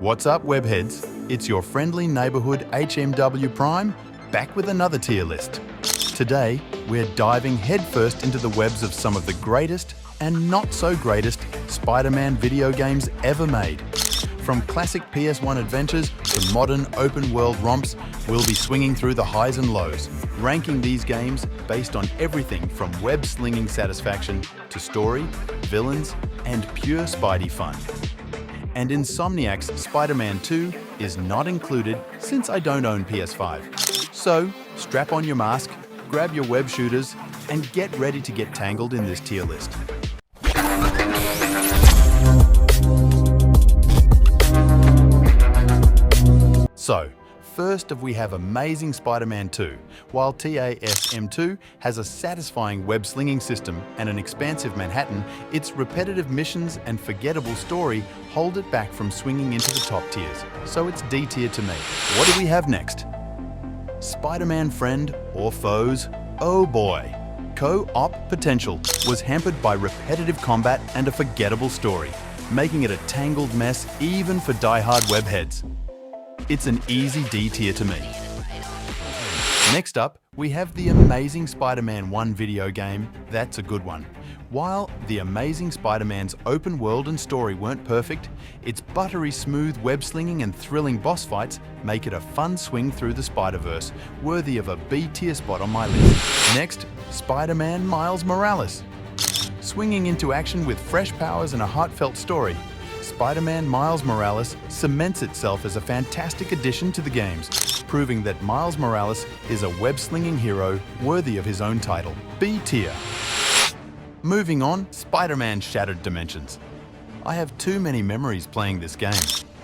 What's up, webheads? It's your friendly neighborhood HMW Prime, back with another tier list. Today, we're diving headfirst into the webs of some of the greatest and not so greatest Spider-Man video games ever made. From classic PS1 adventures to modern open-world romps, we'll be swinging through the highs and lows, ranking these games based on everything from web-slinging satisfaction to story, villains, and pure Spidey fun. And Insomniac's Spider-Man 2 is not included since I don't own PS5. So, strap on your mask, grab your web shooters, and get ready to get tangled in this tier list. So, first we have Amazing Spider-Man 2. While TASM2 has a satisfying web-slinging system and an expansive Manhattan, its repetitive missions and forgettable story hold it back from swinging into the top tiers, so it's D tier to me. What do we have next? Spider-Man Friend or Foes? Oh boy! Co-op potential was hampered by repetitive combat and a forgettable story, making it a tangled mess even for die-hard webheads. It's an easy D tier to me. Next up, we have the Amazing Spider-Man 1 video game. That's a good one. While The Amazing Spider-Man's open world and story weren't perfect, its buttery smooth web-slinging and thrilling boss fights make it a fun swing through the Spider-Verse, worthy of a B tier spot on my list. Next, Spider-Man Miles Morales. Swinging into action with fresh powers and a heartfelt story, Spider-Man Miles Morales cements itself as a fantastic addition to the games, proving that Miles Morales is a web-slinging hero worthy of his own title. B tier. Moving on, Spider-Man Shattered Dimensions. I have too many memories playing this game.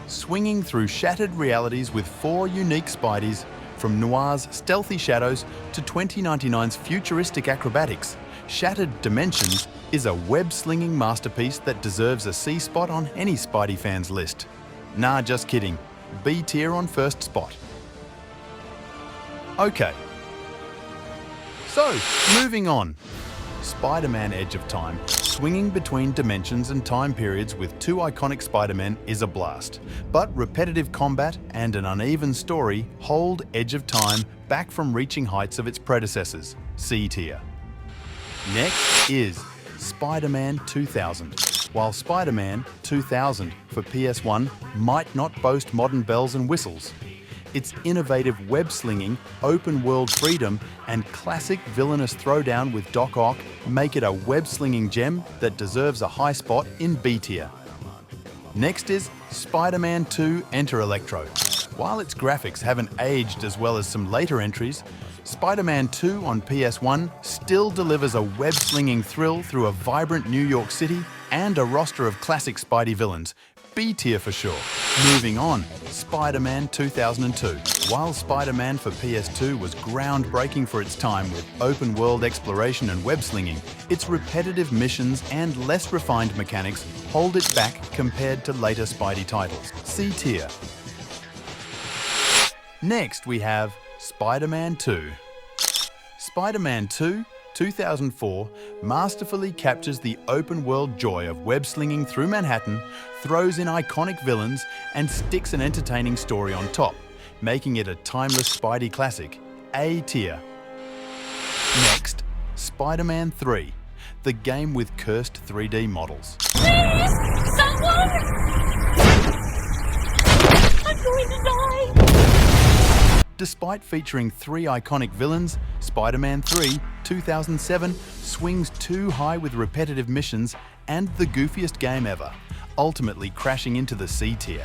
Swinging through shattered realities with 4 unique Spideys, from Noir's stealthy shadows to 2099's futuristic acrobatics, Shattered Dimensions is a web-slinging masterpiece that deserves a C spot on any Spidey fan's list. Nah, just kidding. B tier on first spot. Okay. So, moving on. Spider-Man Edge of Time. Swinging between dimensions and time periods with 2 iconic Spider-Men is a blast. But repetitive combat and an uneven story hold Edge of Time back from reaching heights of its predecessors. C tier. Next is Spider-Man 2000. While Spider-Man 2000 for PS1 might not boast modern bells and whistles, its innovative web-slinging, open-world freedom, and classic villainous throwdown with Doc Ock make it a web-slinging gem that deserves a high spot in B tier. Next is Spider-Man 2 Enter Electro. While its graphics haven't aged as well as some later entries, Spider-Man 2 on PS1 still delivers a web-slinging thrill through a vibrant New York City and a roster of classic Spidey villains. B tier for sure. Moving on, Spider-Man 2002. While Spider-Man for PS2 was groundbreaking for its time with open-world exploration and web-slinging, its repetitive missions and less refined mechanics hold it back compared to later Spidey titles. C tier. Next we have Spider-Man 2. Spider-Man 2, 2004, masterfully captures the open-world joy of web-slinging through Manhattan, throws in iconic villains, and sticks an entertaining story on top, making it a timeless Spidey classic. A tier. Next, Spider-Man 3, the game with cursed 3D models. Please! Someone! I'm going to die! Despite featuring 3 iconic villains, Spider-Man 3, 2007 swings too high with repetitive missions and the goofiest game ever, ultimately crashing into the C tier.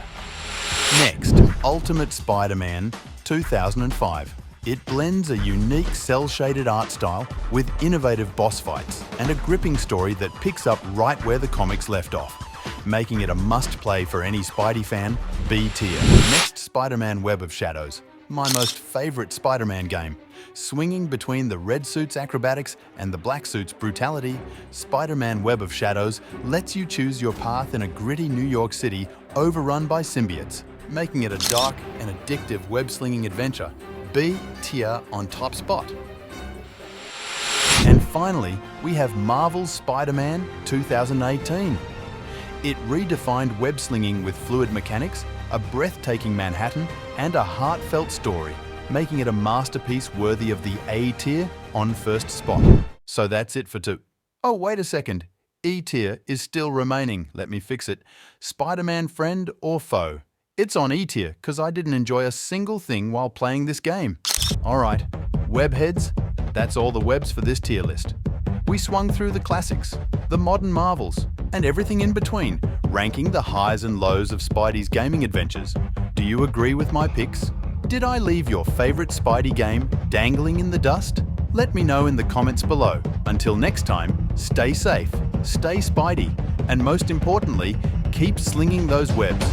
Next, Ultimate Spider-Man 2005. It blends a unique cel-shaded art style with innovative boss fights and a gripping story that picks up right where the comics left off, making it a must-play for any Spidey fan. B tier. Next, Spider-Man Web of Shadows. My most favourite Spider-Man game. Swinging between the red suit's acrobatics and the black suit's brutality, Spider-Man Web of Shadows lets you choose your path in a gritty New York City overrun by symbiotes, making it a dark and addictive web-slinging adventure. B tier on top spot. And finally, we have Marvel's Spider-Man 2018. It redefined web-slinging with fluid mechanics, a breathtaking Manhattan, and a heartfelt story, making it a masterpiece worthy of the A tier on first spot. So that's it for two. Oh, wait a second. E tier is still remaining. Let me fix it. Spider-Man friend or foe? It's on E tier because I didn't enjoy a single thing while playing this game. Alright, webheads, that's all the webs for this tier list. We swung through the classics, the modern marvels, and everything in between, ranking the highs and lows of Spidey's gaming adventures. Do you agree with my picks? Did I leave your favorite Spidey game dangling in the dust? Let me know in the comments below. Until next time, stay safe, stay Spidey, and most importantly, keep slinging those webs.